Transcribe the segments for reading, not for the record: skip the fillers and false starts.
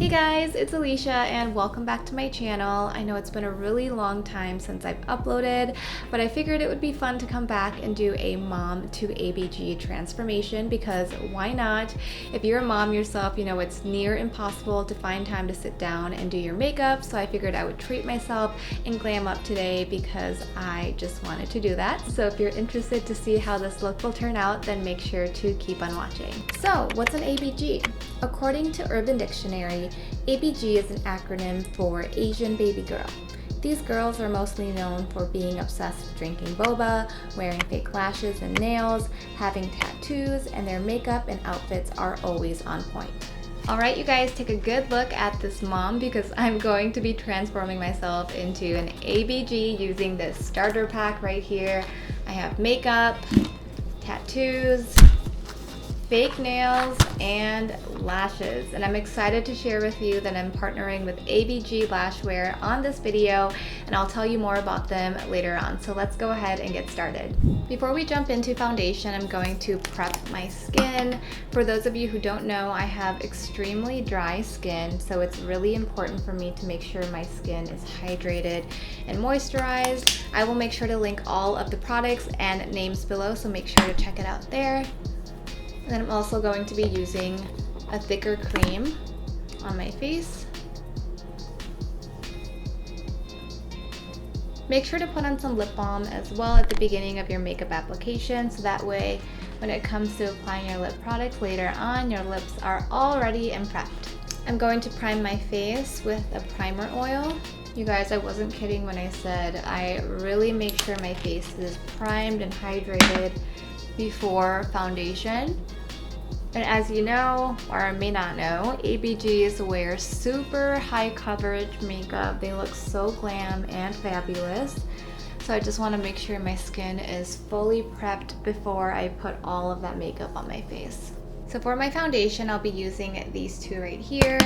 Hey guys, it's Alicia and welcome back to my channel. I know it's been a really long time since I've uploaded, but I figured it would be fun to come back and do a mom to ABG transformation because why not? If you're a mom yourself, you know it's near impossible to find time to sit down and do your makeup, so I figured I would treat myself and glam up today because I just wanted to do that. So if you're interested to see how this look will turn out, then make sure to keep on watching. So what's an ABG? According to Urban Dictionary, ABG is an acronym for Asian baby girl. These girls are mostly known for being obsessed with drinking boba, wearing fake lashes and nails, having tattoos, and their makeup and outfits are always on point. Alright you guys, take a good look at this mom because I'm going to be transforming myself into an ABG using this starter pack right here. I have makeup, tattoos, fake nails, and lashes, and I'm excited to share with you that I'm partnering with ABG Lashwear on this video, and I'll tell you more about them later on. So let's go ahead and get started. Before we jump into foundation, I'm going to prep my skin. For those of you who don't know, I have extremely dry skin, so it's really important for me to make sure my skin is hydrated and moisturized. I will make sure to link all of the products and names below, so make sure to check it out there. And then I'm also going to be using a thicker cream on my face. Make sure to put on some lip balm as well at the beginning of your makeup application, so that way when it comes to applying your lip products later on, your lips are all ready and prepped. I'm going to prime my face with a primer oil. You guys, I wasn't kidding when I said I really make sure my face is primed and hydrated before foundation. And as you know, or may not know, ABGs wear super high coverage makeup. They look so glam and fabulous. So I just want to make sure my skin is fully prepped before I put all of that makeup on my face. So for my foundation, I'll be using these two right here.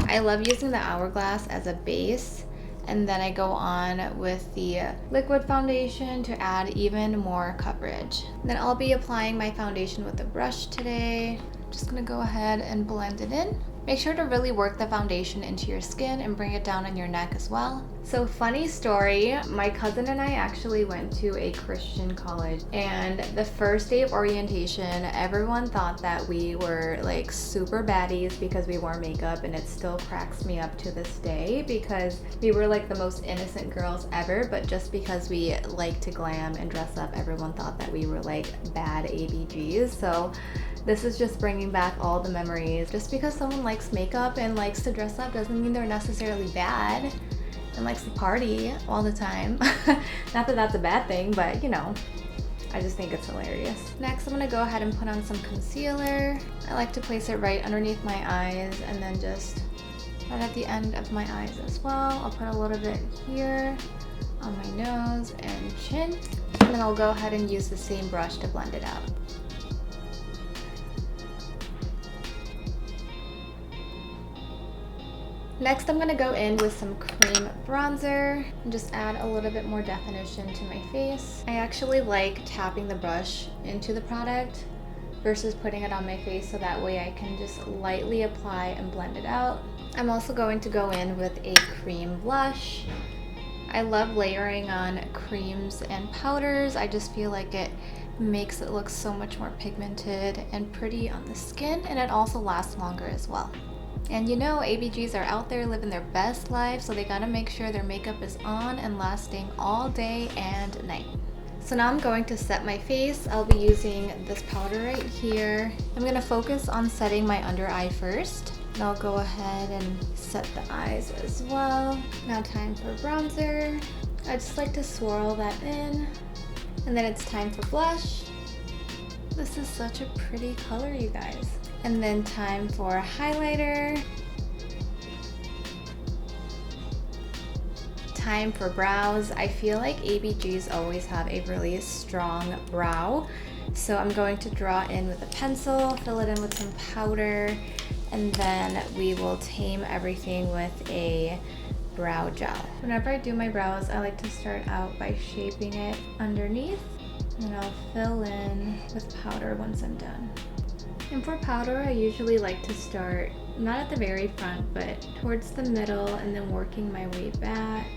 I love using the Hourglass as a base. And then I go on with the liquid foundation to add even more coverage. Then I'll be applying my foundation with a brush today. I'm just gonna go ahead and blend it in. Make sure to really work the foundation into your skin and bring it down on your neck as well. So funny story, my cousin and I actually went to a Christian college, and the first day of orientation, everyone thought that we were like super baddies because we wore makeup, and it still cracks me up to this day because we were like the most innocent girls ever, but just because we like to glam and dress up, everyone thought that we were like bad ABGs. So this is just bringing back all the memories. Just because someone likes makeup and likes to dress up doesn't mean they're necessarily bad and likes to party all the time. Not that that's a bad thing, but you know, I just think it's hilarious. Next, I'm gonna go ahead and put on some concealer. I like to place it right underneath my eyes and then just right at the end of my eyes as well. I'll put a little bit here on my nose and chin, and then I'll go ahead and use the same brush to blend it out. Next, I'm going to go in with some cream bronzer and just add a little bit more definition to my face. I actually like tapping the brush into the product versus putting it on my face, so that way I can just lightly apply and blend it out. I'm also going to go in with a cream blush. I love layering on creams and powders. I just feel like it makes it look so much more pigmented and pretty on the skin, and it also lasts longer as well. And you know, ABGs are out there living their best life, so they gotta make sure their makeup is on and lasting all day and night. So now I'm going to set my face. I'll be using this powder right here. I'm gonna focus on setting my under eye first. And I'll go ahead and set the eyes as well. Now time for bronzer. I just like to swirl that in. And then it's time for blush. This is such a pretty color, you guys. And then time for highlighter. Time for brows. I feel like ABGs always have a really strong brow. So I'm going to draw in with a pencil, fill it in with some powder, and then we will tame everything with a brow gel. Whenever I do my brows, I like to start out by shaping it underneath, and I'll fill in with powder once I'm done. And for powder, I usually like to start not at the very front, but towards the middle, and then working my way back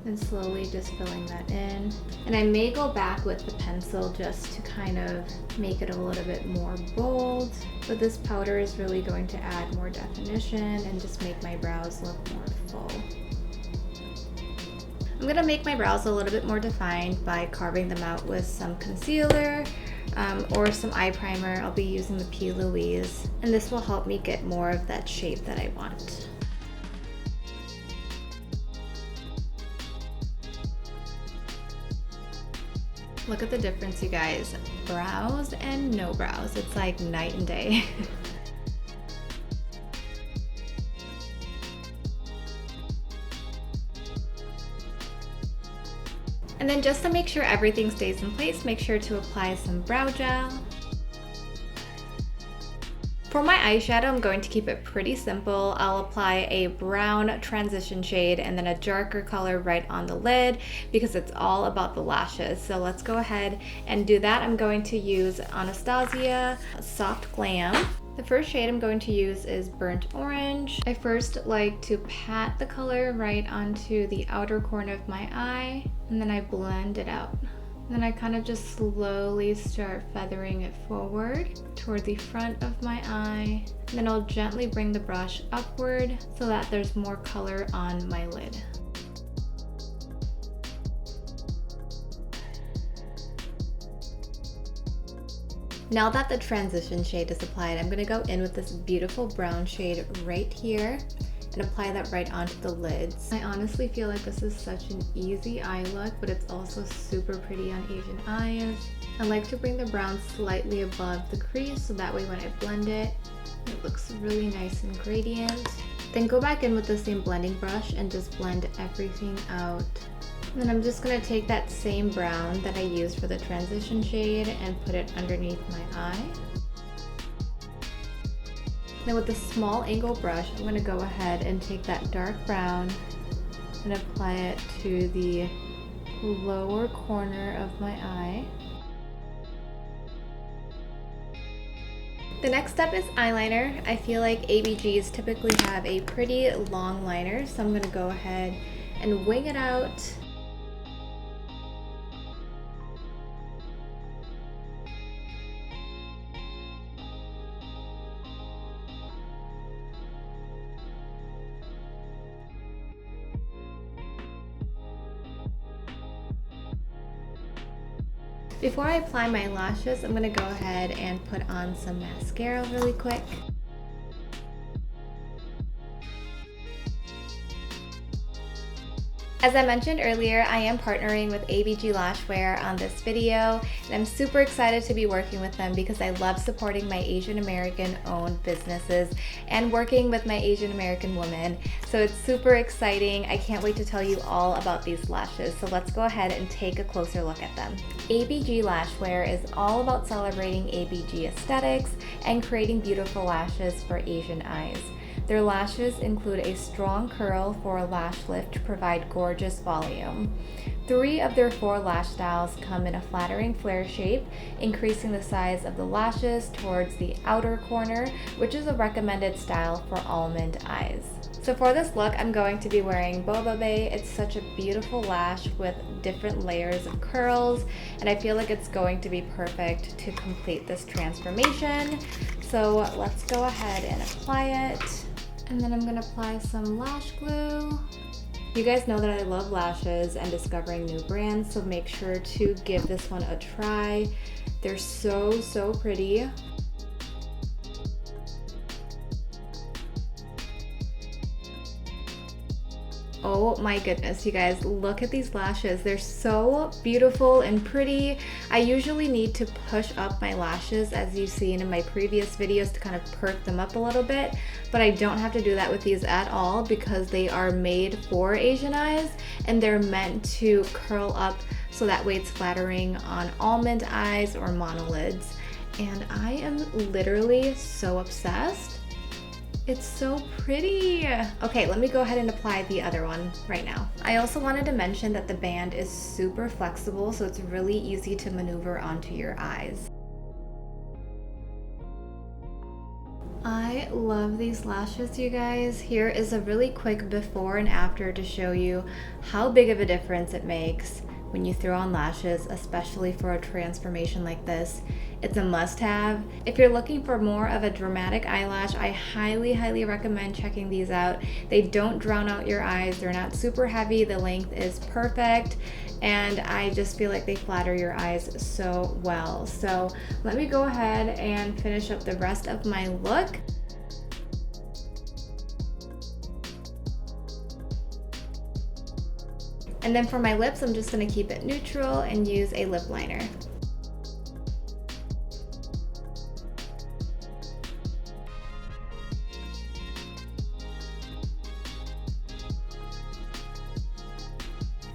and slowly just filling that in. And I may go back with the pencil just to kind of make it a little bit more bold, but this powder is really going to add more definition and just make my brows look more full. I'm gonna make my brows a little bit more defined by carving them out with some concealer or some eye primer. I'll be using the P. Louise, and this will help me get more of that shape that I want. Look at the difference, you guys. Brows and no brows. It's like night and day. And then just to make sure everything stays in place, make sure to apply some brow gel. For my eyeshadow, I'm going to keep it pretty simple. I'll apply a brown transition shade and then a darker color right on the lid because it's all about the lashes. So let's go ahead and do that. I'm going to use Anastasia Soft Glam. The first shade I'm going to use is Burnt Orange. I first like to pat the color right onto the outer corner of my eye, and then I blend it out. Then I kind of just slowly start feathering it forward toward the front of my eye. And then I'll gently bring the brush upward so that there's more color on my lid. Now that the transition shade is applied, I'm gonna go in with this beautiful brown shade right here and apply that right onto the lids. I honestly feel like this is such an easy eye look, but it's also super pretty on Asian eyes. I like to bring the brown slightly above the crease so that way when I blend it, it looks really nice and gradient. Then go back in with the same blending brush and just blend everything out. And then I'm just going to take that same brown that I used for the transition shade and put it underneath my eye. Then with a small angle brush, I'm going to go ahead and take that dark brown and apply it to the lower corner of my eye. The next step is eyeliner. I feel like ABGs typically have a pretty long liner, so I'm going to go ahead and wing it out. Before I apply my lashes, I'm going to go ahead and put on some mascara really quick. As I mentioned earlier, I am partnering with ABG Lashwear on this video, and I'm super excited to be working with them because I love supporting my Asian American owned businesses and working with my Asian American women. So it's super exciting. I can't wait to tell you all about these lashes. So let's go ahead and take a closer look at them. ABG Lashwear is all about celebrating ABG aesthetics and creating beautiful lashes for Asian eyes. Their lashes include a strong curl for a lash lift to provide gorgeous volume. 3 of their 4 lash styles come in a flattering flare shape, increasing the size of the lashes towards the outer corner, which is a recommended style for almond eyes. So for this look, I'm going to be wearing Boba Bay. It's such a beautiful lash with different layers of curls, and I feel like it's going to be perfect to complete this transformation. So let's go ahead and apply it. And then I'm going to apply some lash glue. You guys know that I love lashes and discovering new brands, so make sure to give this one a try. They're so pretty. Oh my goodness, you guys, look at these lashes. They're so beautiful and pretty. I usually need to push up my lashes, as you've seen in my previous videos, to kind of perk them up a little bit, but I don't have to do that with these at all because they are made for Asian eyes and they're meant to curl up so that way it's flattering on almond eyes or monolids. And I am literally so obsessed. It's so pretty. Okay, let me go ahead and apply the other one right now. I also wanted to mention that the band is super flexible, so it's really easy to maneuver onto your eyes. I love these lashes, you guys. Here is a really quick before and after to show you how big of a difference it makes when you throw on lashes, especially for a transformation like this. It's a must-have. If you're looking for more of a dramatic eyelash, I highly recommend checking these out. They don't drown out your eyes. They're not super heavy. The length is perfect. And I just feel like they flatter your eyes so well. So let me go ahead and finish up the rest of my look. And then for my lips, I'm just gonna keep it neutral and use a lip liner.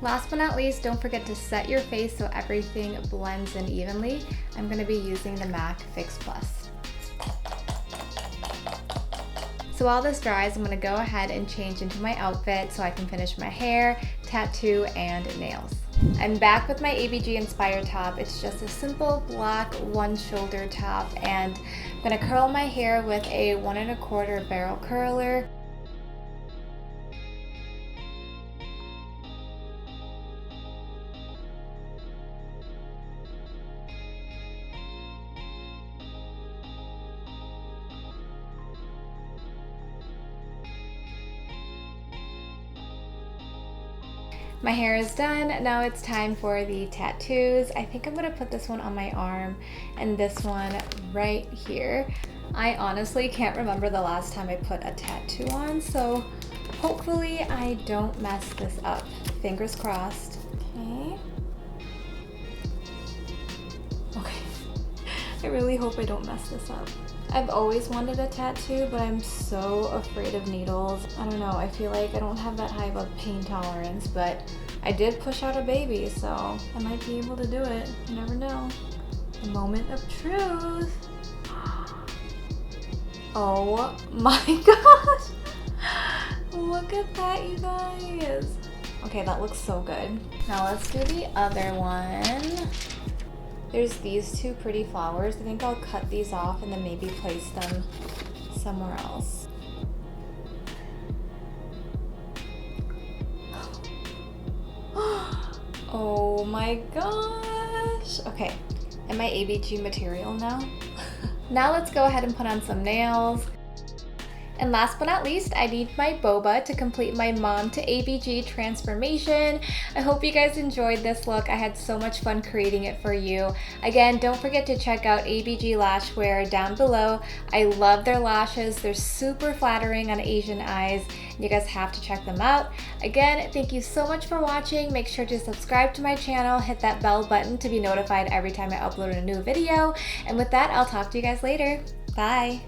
Last but not least, don't forget to set your face so everything blends in evenly. I'm gonna be using the MAC Fix Plus. So while this dries, I'm gonna go ahead and change into my outfit so I can finish my hair, tattoo, and nails. I'm back with my ABG inspired top. It's just a simple black one shoulder top, and I'm gonna curl my hair with a 1 1/4 barrel curler. My hair is done. Now it's time for the tattoos. I think I'm gonna put this one on my arm and this one right here. I honestly can't remember the last time I put a tattoo on, so hopefully I don't mess this up. Fingers crossed. Okay. I really hope I don't mess this up. I've always wanted a tattoo, but I'm so afraid of needles. I don't know, I feel like I don't have that high of a pain tolerance, but I did push out a baby, so I might be able to do it. You never know. The moment of truth. Oh my gosh. Look at that, you guys. Okay, that looks so good. Now let's do the other one. There's these two pretty flowers. I think I'll cut these off and then maybe place them somewhere else. Oh my gosh. Okay, am I ABG material now? Now let's go ahead and put on some nails. And last but not least, I need my boba to complete my mom to ABG transformation. I hope you guys enjoyed this look. I had so much fun creating it for you. Again, don't forget to check out ABG Lashwear down below. I love their lashes. They're super flattering on Asian eyes. You guys have to check them out. Again, thank you so much for watching. Make sure to subscribe to my channel, hit that bell button to be notified every time I upload a new video. And with that, I'll talk to you guys later. Bye.